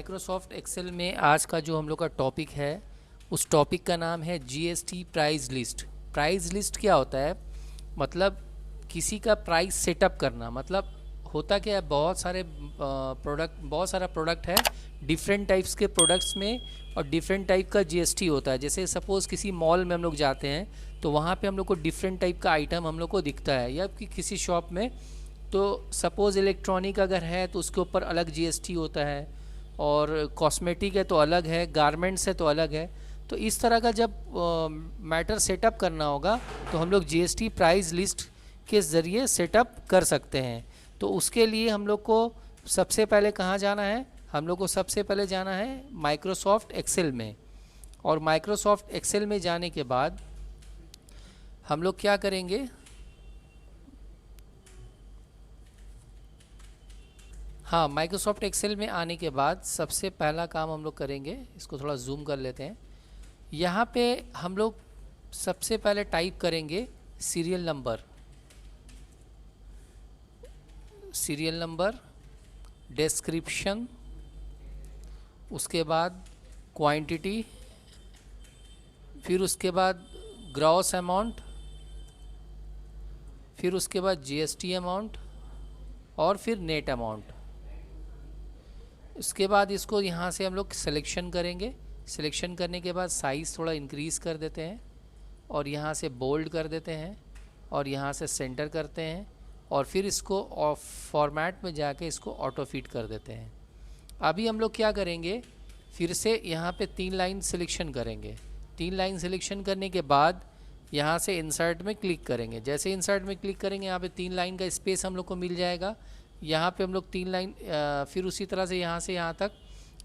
Microsoft Excel में आज का जो हम लोग का टॉपिक है उस टॉपिक का नाम है GST price list. Price list क्या होता है? मतलब किसी का प्राइस सेटअप करना। मतलब होता क्या है, बहुत सारा प्रोडक्ट है, डिफरेंट टाइप्स के प्रोडक्ट्स में और डिफरेंट टाइप का जीएसटी होता है। जैसे सपोज़ किसी मॉल में हम लोग जाते हैं तो वहाँ पे हम लोग को डिफरेंट टाइप का आइटम हम लोग को दिखता है, या किसी शॉप में तो सपोज़ इलेक्ट्रॉनिक अगर है तो उसके ऊपर अलग जीएसटी होता है, और कॉस्मेटिक है तो अलग है, गारमेंट्स है तो अलग है। तो इस तरह का जब मैटर सेटअप करना होगा तो हम लोग जीएसटी प्राइस लिस्ट के ज़रिए सेटअप कर सकते हैं। तो उसके लिए हम लोग को सबसे पहले कहाँ जाना है? हम लोग को सबसे पहले जाना है माइक्रोसॉफ्ट एक्सेल में। और माइक्रोसॉफ्ट एक्सेल में जाने के बाद हम लोग क्या करेंगे? हाँ, माइक्रोसॉफ्ट एक्सेल में आने के बाद सबसे पहला काम हम लोग करेंगे, इसको थोड़ा जूम कर लेते हैं। यहाँ पे हम लोग सबसे पहले टाइप करेंगे सीरियल नंबर, डिस्क्रिप्शन, उसके बाद क्वांटिटी, फिर उसके बाद ग्रॉस अमाउंट, फिर उसके बाद जीएसटी अमाउंट और फिर नेट अमाउंट। उसके बाद इसको यहाँ से हम लोग सिलेक्शन करेंगे। सिलेक्शन करने के बाद साइज़ थोड़ा इंक्रीज़ कर देते हैं और यहाँ से बोल्ड कर देते हैं और यहाँ से सेंटर करते हैं और फिर इसको फॉर्मेट में जाके इसको ऑटो फिट कर देते हैं। अभी हम लोग क्या करेंगे, फिर से यहाँ पे 3 लाइन सिलेक्शन करेंगे। 3 लाइन सिलेक्शन करने के बाद यहाँ से इंसर्ट में क्लिक करेंगे। जैसे इंसर्ट में क्लिक करेंगे यहाँ पे 3 लाइन का स्पेस हम लोग को मिल जाएगा। यहाँ पे हम लोग 3 लाइन फिर उसी तरह से यहाँ से यहाँ तक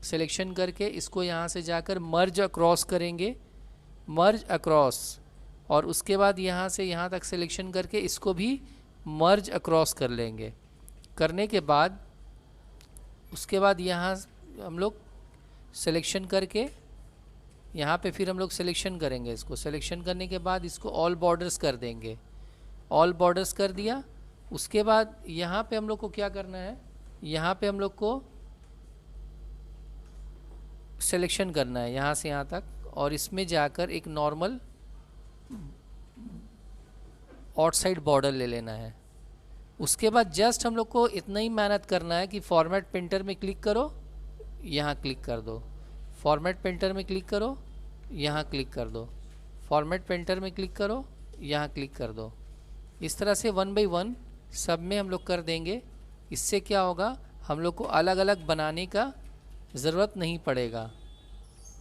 सिलेक्शन करके इसको यहाँ से जाकर मर्ज अक्रॉस करेंगे, मर्ज अक्रॉस, और उसके बाद यहाँ से यहाँ तक सिलेक्शन करके इसको भी मर्ज अक्रॉस कर लेंगे। करने के बाद उसके बाद यहाँ हम लोग सिलेक्शन करके यहाँ पे फिर हम लोग सिलेक्शन करेंगे। इसको सिलेक्शन करने के बाद इसको ऑल बॉर्डर्स कर देंगे। ऑल बॉर्डर्स कर दिया। उसके बाद यहाँ पे हम लोग को क्या करना है, यहाँ पे हम लोग को सिलेक्शन करना है यहाँ से यहाँ तक, और इसमें जाकर एक नॉर्मल आउटसाइड बॉर्डर ले लेना है। उसके बाद जस्ट हम लोग को इतना ही मेहनत करना है कि फॉर्मेट पेंटर में क्लिक करो, यहाँ क्लिक कर दो, फॉर्मेट पेंटर में क्लिक करो, यहाँ क्लिक कर दो, फॉर्मेट पेंटर में क्लिक करो, यहाँ क्लिक कर दो। इस तरह से 1 बाय 1 सब में हम लोग कर देंगे। इससे क्या होगा, हम लोग को अलग अलग बनाने का ज़रूरत नहीं पड़ेगा।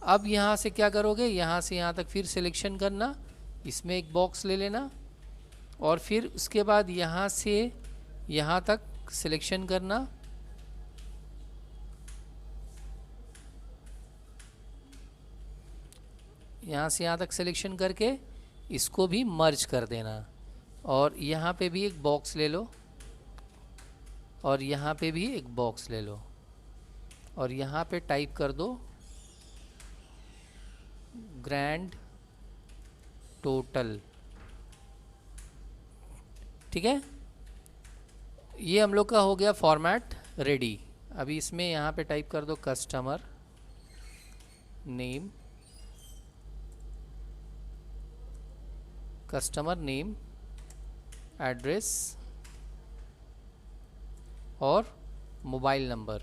अब यहाँ से क्या करोगे, यहाँ से यहाँ तक फिर सिलेक्शन करना, इसमें एक बॉक्स ले लेना और फिर उसके बाद यहाँ से यहाँ तक सिलेक्शन करना, यहाँ से यहाँ तक सिलेक्शन करके इसको भी मर्ज कर देना, और यहाँ पे भी एक बॉक्स ले लो और यहाँ पे भी एक बॉक्स ले लो और यहाँ पे टाइप कर दो ग्रैंड टोटल। ठीक है, ये हम लोग का हो गया फॉर्मेट रेडी। अभी इसमें यहाँ पे टाइप कर दो कस्टमर नेम, एड्रेस और मोबाइल नंबर।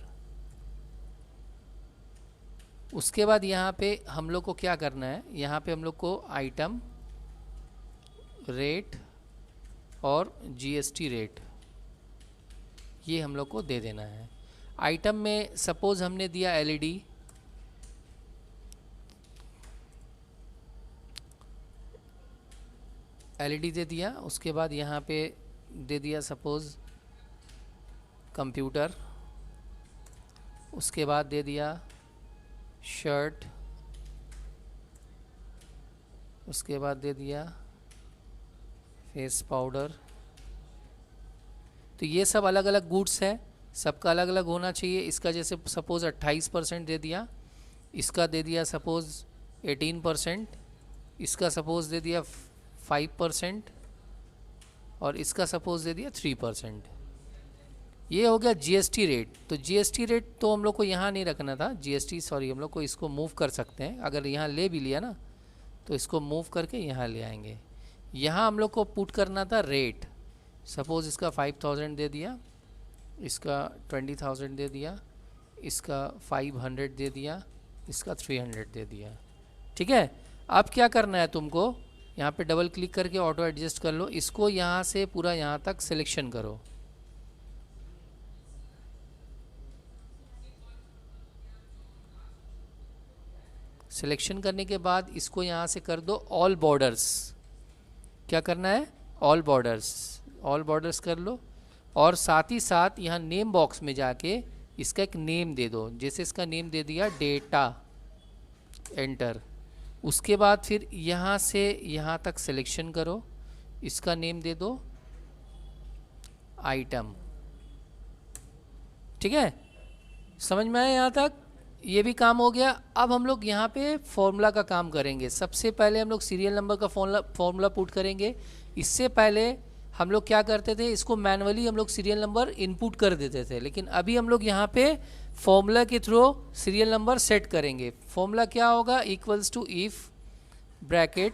उसके बाद यहाँ पे हम लोग को क्या करना है, यहाँ पे हम लोग को आइटम रेट और जीएसटी रेट ये हम लोग को दे देना है। आइटम में सपोज़ हमने दिया एलईडी, दे दिया। उसके बाद यहाँ पे दे दिया सपोज़ कंप्यूटर, उसके बाद दे दिया शर्ट, उसके बाद दे दिया फेस पाउडर। तो ये सब अलग अलग गुड्स है, सबका अलग अलग होना चाहिए। इसका जैसे सपोज़ 28% दे दिया, इसका दे दिया सपोज़ 18%, इसका सपोज़ दे दिया 5% और इसका सपोज़ दे दिया 3%। ये हो गया जीएसटी रेट। तो जीएसटी रेट तो हम लोग को यहाँ नहीं रखना था, जीएसटी सॉरी, हम लोग को इसको मूव कर सकते हैं। अगर यहाँ ले भी लिया ना तो इसको मूव करके यहाँ ले आएंगे। यहाँ हम लोग को पुट करना था रेट। सपोज़ इसका 5000 दे दिया, इसका 20000 दे दिया, इसका 500 दे दिया, इसका 300 दे दिया। ठीक है, अब क्या करना है तुमको, यहाँ पे डबल क्लिक करके ऑटो एडजस्ट कर लो। इसको यहाँ से पूरा यहाँ तक सिलेक्शन करो। सिलेक्शन करने के बाद इसको यहाँ से कर दो ऑल बॉर्डर्स। क्या करना है, ऑल बॉर्डर्स, ऑल बॉर्डर्स कर लो। और साथ ही साथ यहाँ नेम बॉक्स में जाके इसका एक नेम दे दो। जैसे इसका नेम दे दिया डेटा, एंटर। उसके बाद फिर यहाँ से यहाँ तक सिलेक्शन करो, इसका नेम दे दो आइटम। ठीक है, समझ में आया यहाँ तक? ये भी काम हो गया। अब हम लोग यहाँ पे फॉर्मूला का काम करेंगे। सबसे पहले हम लोग सीरियल नंबर का फॉर्मूला पुट करेंगे। इससे पहले हम लोग क्या करते थे, इसको मैनुअली हम लोग सीरियल नंबर इनपुट कर देते थे, लेकिन अभी हम लोग यहाँ पे फॉर्मूला के थ्रू सीरियल नंबर सेट करेंगे। फॉर्मूला क्या होगा, इक्वल्स टू इफ ब्रैकेट,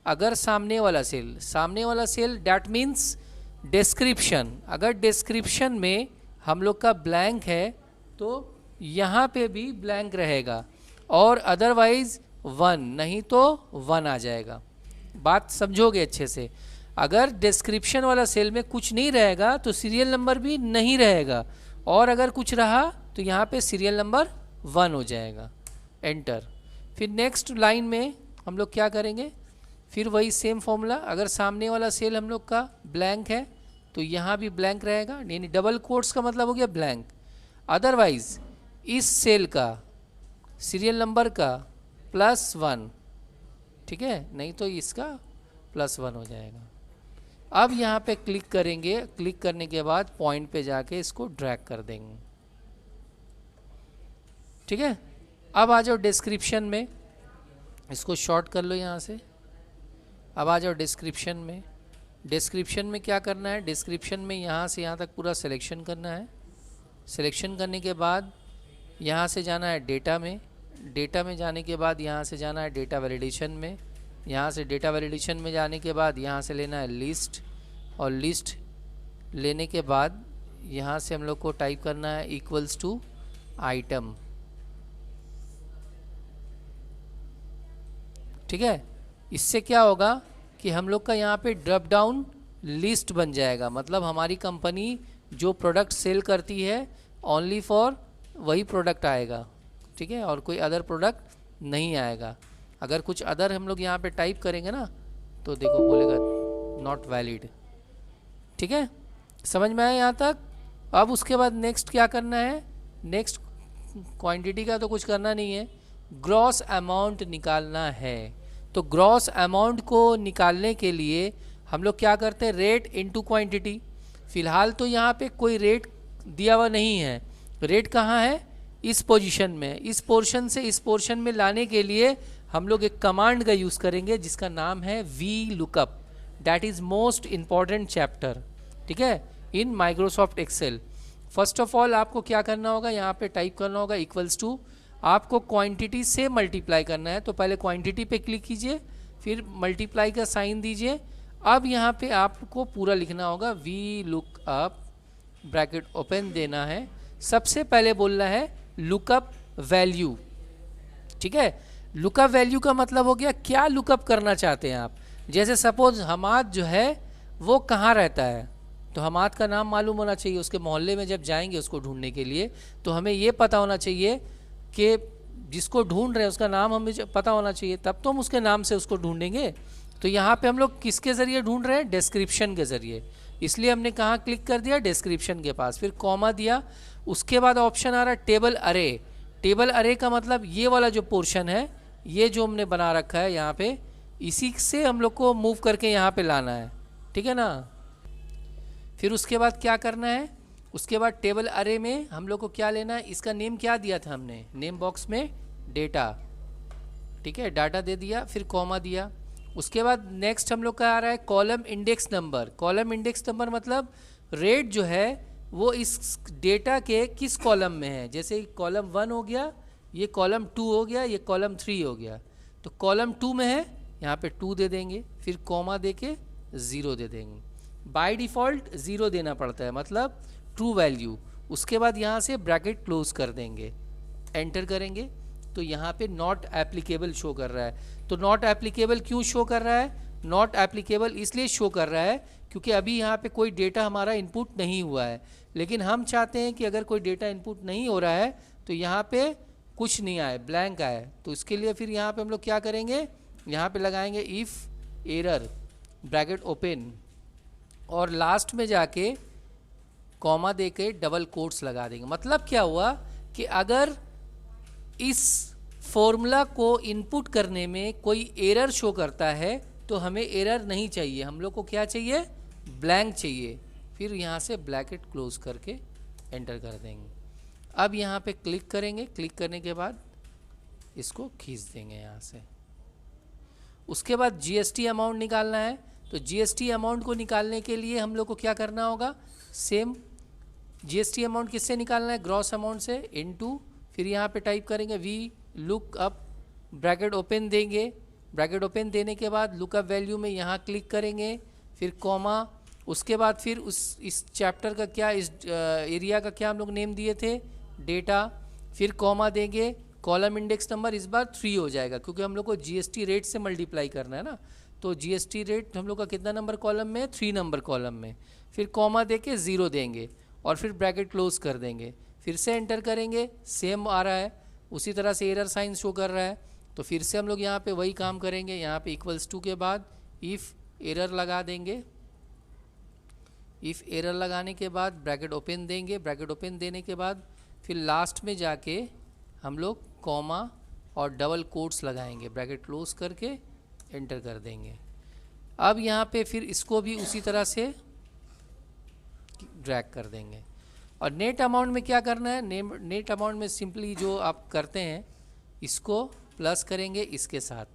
अगर सामने वाला सेल डैट मीन्स डिस्क्रिप्शन, अगर डिस्क्रिप्शन में हम लोग का ब्लैंक है तो यहाँ पे भी ब्लैंक रहेगा, और अदरवाइज 1, नहीं तो 1 आ जाएगा। बात समझोगे अच्छे से? अगर डिस्क्रिप्शन वाला सेल में कुछ नहीं रहेगा तो सीरियल नंबर भी नहीं रहेगा, और अगर कुछ रहा तो यहाँ पे सीरियल नंबर 1 हो जाएगा। एंटर। फिर नेक्स्ट लाइन में हम लोग क्या करेंगे, फिर वही सेम फॉर्मूला। अगर सामने वाला सेल हम लोग का ब्लैंक है तो यहाँ भी ब्लैंक रहेगा, यानी डबल कोट्स का मतलब हो गया ब्लैंक। अदरवाइज इस सेल का सीरियल नंबर का +1, ठीक है, नहीं तो इसका +1 हो जाएगा। अब यहाँ पे क्लिक करेंगे, क्लिक करने के बाद पॉइंट पे जाके इसको ड्रैग कर देंगे। ठीक है, अब आ जाओ डिस्क्रिप्शन में, इसको शॉर्ट कर लो यहाँ से। अब आ जाओ डिस्क्रिप्शन में। डिस्क्रिप्शन में क्या करना है, डिस्क्रिप्शन में यहाँ से यहाँ तक पूरा सिलेक्शन करना है। सिलेक्शन करने के बाद यहाँ से जाना है डेटा में। डेटा में जाने के बाद यहाँ से जाना है डेटा वैलिडेशन में। यहाँ से डेटा वैलिडेशन में जाने के बाद यहाँ से लेना है लिस्ट, और लिस्ट लेने के बाद यहाँ से हम लोग को टाइप करना है इक्वल्स टू आइटम। ठीक है, इससे क्या होगा कि हम लोग का यहाँ पे ड्रॉप डाउन लिस्ट बन जाएगा। मतलब हमारी कंपनी जो प्रोडक्ट सेल करती है ओनली फॉर वही प्रोडक्ट आएगा। ठीक है, और कोई अदर प्रोडक्ट नहीं आएगा। अगर कुछ अदर हम लोग यहाँ पे टाइप करेंगे ना तो देखो बोलेगा नॉट वैलिड। ठीक है, समझ में आया यहाँ तक? अब उसके बाद नेक्स्ट क्या करना है, नेक्स्ट क्वांटिटी का तो कुछ करना नहीं है, ग्रॉस अमाउंट निकालना है। तो ग्रॉस अमाउंट को निकालने के लिए हम लोग क्या करते हैं, रेट इनटू क्वांटिटी। फ़िलहाल तो यहाँ पे कोई रेट दिया हुआ नहीं है। रेट कहाँ है, इस पोजीशन में। इस पोर्शन से इस पोर्शन में लाने के लिए हम लोग एक कमांड का यूज़ करेंगे जिसका नाम है VLOOKUP। That is most important chapter, ठीक है, in Microsoft Excel. First of all आपको क्या करना होगा, यहाँ पे टाइप करना होगा इक्वल्स टू, आपको क्वांटिटी से मल्टीप्लाई करना है। तो पहले क्वांटिटी पे क्लिक कीजिए, फिर मल्टीप्लाई का साइन दीजिए। अब यहाँ पे आपको पूरा लिखना होगा VLOOKUP, ब्रैकेट ओपन देना है। सबसे पहले बोलना है लुकअप वैल्यू। ठीक है, लुकअप वैल्यू का मतलब हो गया क्या लुकअप करना चाहते हैं आप। जैसे सपोज हमाद जो है वो कहाँ रहता है, तो हमाद का नाम मालूम होना चाहिए। उसके मोहल्ले में जब जाएंगे उसको ढूंढने के लिए तो हमें ये पता होना चाहिए कि जिसको ढूंढ रहे हैं उसका नाम हमें पता होना चाहिए, तब तो हम उसके नाम से उसको ढूंढेंगे। तो यहाँ पे हम लोग किसके ज़रिए ढूंढ रहे हैं, डिस्क्रिप्शन के ज़रिए, इसलिए हमने कहाँ क्लिक कर दिया, डिस्क्रिप्शन के पास, फिर कॉमा दिया। उसके बाद ऑप्शन आ रहा है टेबल अरे। टेबल अरे का मतलब ये वाला जो पोर्शन है, ये जो हमने बना रखा है यहाँ पे, इसी से हम लोग को मूव करके यहाँ पे लाना है। ठीक है ना। फिर उसके बाद क्या करना है, उसके बाद टेबल अरे में हम लोग को क्या लेना है, इसका नेम क्या दिया था हमने, नेम बॉक्स में डेटा। ठीक है, डाटा दे दिया, फिर कॉमा दिया। उसके बाद नेक्स्ट हम लोग का आ रहा है column index number. Column index number मतलब रेट जो है वो इस डेटा के किस कॉलम में है। जैसे कॉलम 1 हो गया, ये कॉलम 2 हो गया, ये कॉलम 3 हो गया, तो कॉलम 2 में है, यहाँ पे 2 दे देंगे, फिर कॉमा दे के 0 दे देंगे। बाय डिफ़ॉल्ट 0 देना पड़ता है, मतलब ट्रू वैल्यू। उसके बाद यहाँ से ब्रैकेट क्लोज कर देंगे, एंटर करेंगे, तो यहाँ पे नॉट एप्लीकेबल शो कर रहा है। तो नॉट एप्लीकेबल क्यों शो कर रहा है? नॉट एप्लीकेबल इसलिए शो कर रहा है क्योंकि अभी यहाँ पे कोई डेटा हमारा इनपुट नहीं हुआ है, लेकिन हम चाहते हैं कि अगर कोई डेटा इनपुट नहीं हो रहा है तो यहाँ पे कुछ नहीं आए, ब्लैंक आए। तो इसके लिए फिर यहाँ पे हम लोग क्या करेंगे, यहाँ पे लगाएंगे इफ़ एरर ब्रैकेट ओपन, और लास्ट में जाके कॉमा दे के डबल कोट्स लगा देंगे। मतलब क्या हुआ कि अगर इस फॉर्मूला को इनपुट करने में कोई एरर शो करता है तो हमें एरर नहीं चाहिए, हम लोग को क्या चाहिए, ब्लैंक चाहिए। फिर यहाँ से ब्रैकेट क्लोज करके एंटर कर देंगे। अब यहाँ पे क्लिक करेंगे, क्लिक करने के बाद इसको खींच देंगे यहाँ से। उसके बाद जीएसटी अमाउंट निकालना है, तो जीएसटी अमाउंट को निकालने के लिए हम लोग को क्या करना होगा, सेम जीएसटी अमाउंट किससे निकालना है, ग्रॉस अमाउंट से, इनटू, फिर यहाँ पे टाइप करेंगे V look up, bracket open देंगे, ब्रैकेट ओपन देने के बाद लुकअप वैल्यू में यहाँ क्लिक करेंगे, फिर कॉमा, उसके बाद फिर इस चैप्टर का क्या, इस एरिया का क्या हम लोग नेम दिए थे, डेटा, फिर कॉमा देंगे, कॉलम इंडेक्स नंबर इस बार 3 हो जाएगा क्योंकि हम लोग को जीएसटी रेट से मल्टीप्लाई करना है ना। तो जीएसटी रेट हम लोग का कितना नंबर कॉलम में है, 3 नंबर कॉलम में। फिर कॉमा दे के 0 देंगे और फिर ब्रैकेट क्लोज कर देंगे, फिर से एंटर करेंगे, सेम आ रहा है, उसी तरह से एरर साइन शो कर रहा है। तो फिर से हम लोग यहाँ पे वही काम करेंगे, यहाँ पे =2 के बाद इफ़ एरर लगा देंगे, इफ़ एरर लगाने के बाद ब्रैकेट ओपन देंगे, ब्रैकेट ओपन देने के बाद फिर लास्ट में जाके हम लोग कॉमा और डबल कोट्स लगाएंगे, ब्रैकेट क्लोज करके एंटर कर देंगे। अब यहाँ पे फिर इसको भी उसी तरह से ड्रैग कर देंगे। और नेट अमाउंट में क्या करना है, नेट अमाउंट में सिंपली जो आप करते हैं, इसको प्लस करेंगे इसके साथ,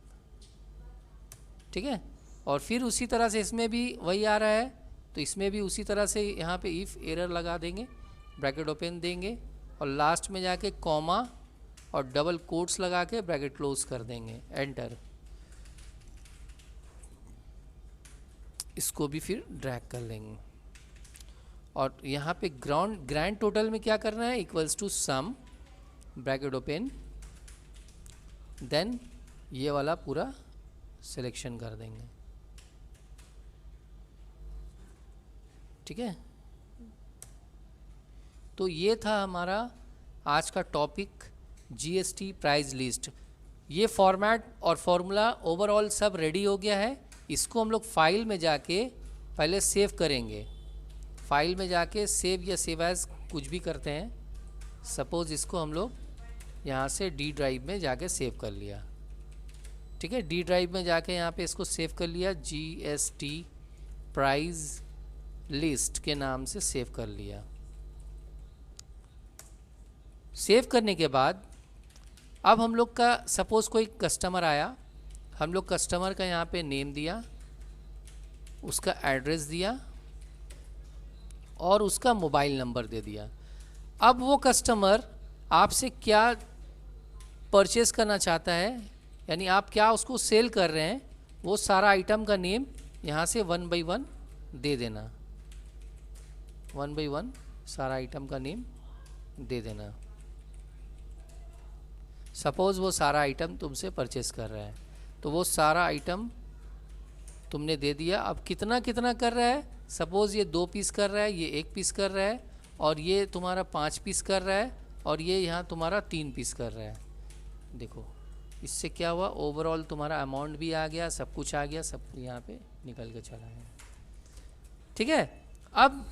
ठीक है। और फिर उसी तरह से इसमें भी वही आ रहा है, तो इसमें भी उसी तरह से यहाँ पे इफ़ एरर लगा देंगे, ब्रैकेट ओपन देंगे और लास्ट में जाके कॉमा और डबल कोट्स लगा के ब्रैकेट क्लोज कर देंगे, एंटर। इसको भी फिर ड्रैग कर लेंगे और यहाँ पे ग्रैंड टोटल में क्या करना है, =, सम, ब्रैकेट ओपन, देन ये वाला पूरा सिलेक्शन कर देंगे, ठीक है। तो ये था हमारा आज का टॉपिक, जीएसटी प्राइस लिस्ट। ये फॉर्मेट और फॉर्मूला ओवरऑल सब रेडी हो गया है। इसको हम लोग फाइल में जाके पहले सेव करेंगे, फाइल में जाके सेव या सेव एज कुछ भी करते हैं। सपोज़ इसको हम लोग यहाँ से डी ड्राइव में जाके सेव कर लिया, ठीक है। डी ड्राइव में जाके यहाँ पे इसको सेव कर लिया, जीएसटी प्राइस लिस्ट के नाम से सेव कर लिया। सेव करने के बाद अब हम लोग का सपोज़ कोई कस्टमर आया, हम लोग कस्टमर का यहाँ पे नेम दिया, उसका एड्रेस दिया और उसका मोबाइल नंबर दे दिया। अब वो कस्टमर आपसे क्या परचेस करना चाहता है, यानी आप क्या उसको सेल कर रहे हैं, वो सारा आइटम का नेम यहाँ से 1 बाई 1 दे देना, 1 बाई 1 सारा आइटम का नेम दे देना। सपोज़ वो सारा आइटम तुमसे परचेस कर रहा है, तो वो सारा आइटम तुमने दे दिया। अब कितना कितना कर रहा है, सपोज़ ये 2 पीस कर रहा है, ये 1 पीस कर रहा है, और ये तुम्हारा 5 पीस कर रहा है, और ये यहाँ तुम्हारा 3 पीस कर रहा है। देखो इससे क्या हुआ, ओवरऑल तुम्हारा अमाउंट भी आ गया, सब कुछ आ गया, सब यहाँ पे निकल के चला गया, ठीक है। अब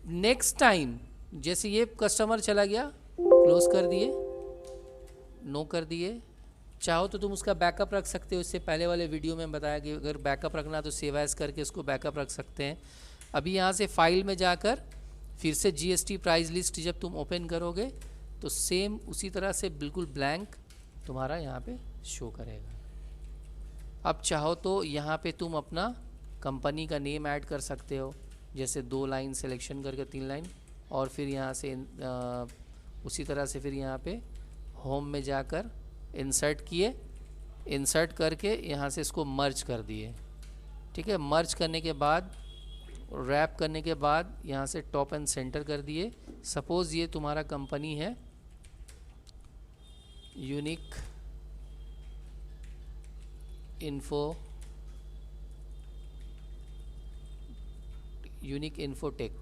नेक्स्ट टाइम जैसे ये कस्टमर चला गया, क्लोज कर दिए, नो कर दिए। चाहो तो तुम उसका बैकअप रख सकते हो, इससे पहले वाले वीडियो में बताया कि अगर बैकअप रखना तो सेव एज करके उसको बैकअप रख सकते हैं। अभी यहाँ से फाइल में जाकर फिर से जीएसटी प्राइस लिस्ट जब तुम ओपन करोगे तो सेम उसी तरह से बिल्कुल ब्लैंक तुम्हारा यहाँ पे शो करेगा। अब चाहो तो यहाँ पे तुम अपना कंपनी का नेम ऐड कर सकते हो, जैसे 2 लाइन सिलेक्शन करके 3 लाइन और फिर यहाँ से उसी तरह से फिर यहाँ पे होम में जाकर इंसर्ट किए, इंसर्ट करके यहाँ से इसको मर्ज कर दिए। ठीक है, मर्ज करने के बाद रैप करने के बाद यहाँ से टॉप एंड सेंटर कर दिए। सपोज़ ये तुम्हारा कंपनी है यूनिक इन्फोटेक,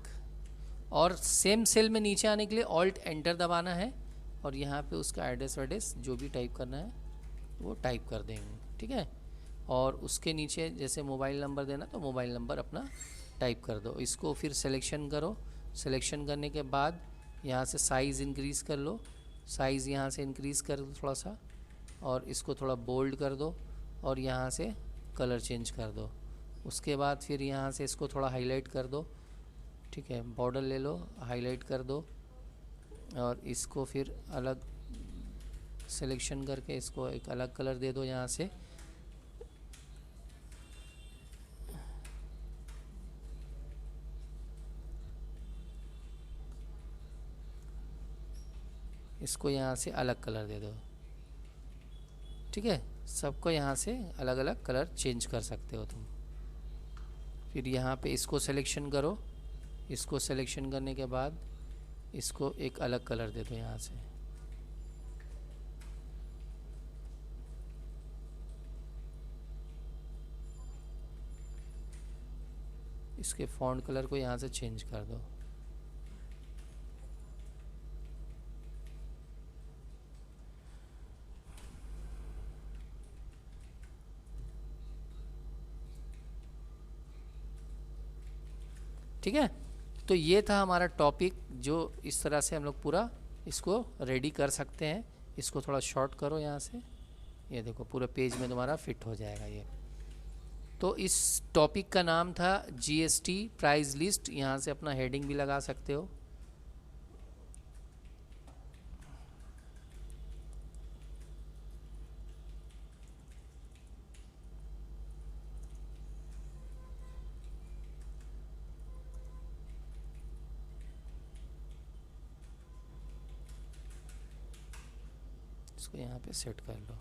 और सेम सेल में नीचे आने के लिए ऑल्ट एंटर दबाना है और यहाँ पे उसका एड्रेस जो भी टाइप करना है वो टाइप कर देंगे। ठीक है, और उसके नीचे जैसे मोबाइल नंबर देना तो मोबाइल नंबर अपना टाइप कर दो। इसको फिर सिलेक्शन करो, सिलेक्शन करने के बाद यहाँ से साइज़ इंक्रीज़ कर लो, साइज़ यहाँ से इंक्रीज़ कर दो थोड़ा सा, और इसको थोड़ा बोल्ड कर दो और यहाँ से कलर चेंज कर दो। उसके बाद फिर यहाँ से इसको थोड़ा हाईलाइट कर दो। ठीक है, बॉर्डर ले लो, हाईलाइट कर दो और इसको फिर अलग सिलेक्शन करके इसको एक अलग कलर दे दो यहाँ से। इसको यहाँ से अलग कलर दे दो। ठीक है, सबको यहाँ से अलग अलग कलर चेंज कर सकते हो तुम। फिर यहाँ पे इसको सिलेक्शन करो, इसको सिलेक्शन करने के बाद इसको एक अलग कलर दे दो यहाँ से। इसके फॉन्ट कलर को यहाँ से चेंज कर दो। ठीक है, तो ये था हमारा टॉपिक, जो इस तरह से हम लोग पूरा इसको रेडी कर सकते हैं। इसको थोड़ा शॉर्ट करो यहाँ से, ये देखो पूरा पेज में तुम्हारा फिट हो जाएगा ये। तो इस टॉपिक का नाम था जीएसटी प्राइस लिस्ट। यहाँ से अपना हेडिंग भी लगा सकते हो। इसको यहाँ पे सेट कर लो।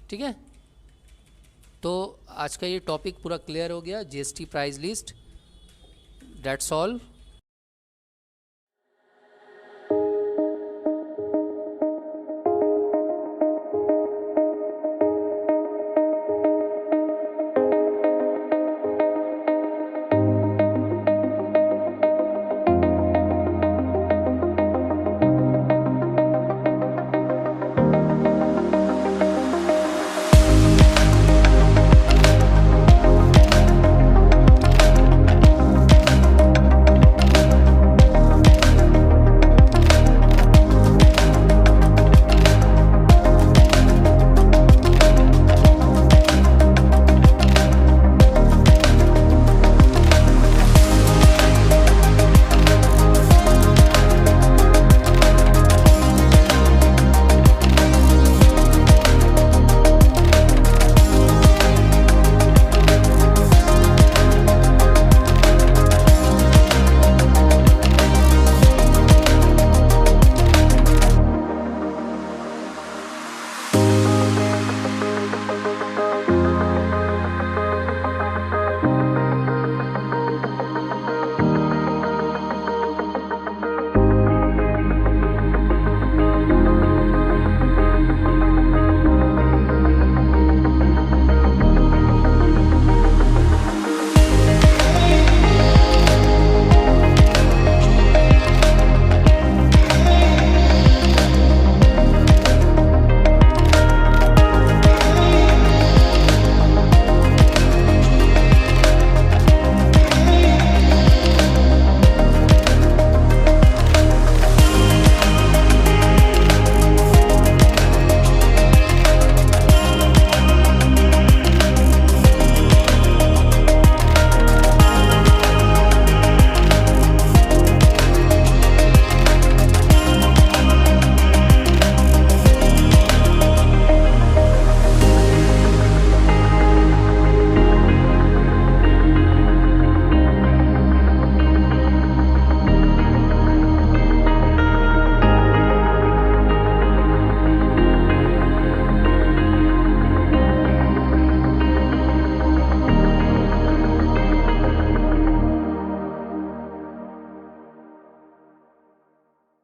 ठीक है, तो आज का ये टॉपिक पूरा क्लियर हो गया, GST price list. That's all.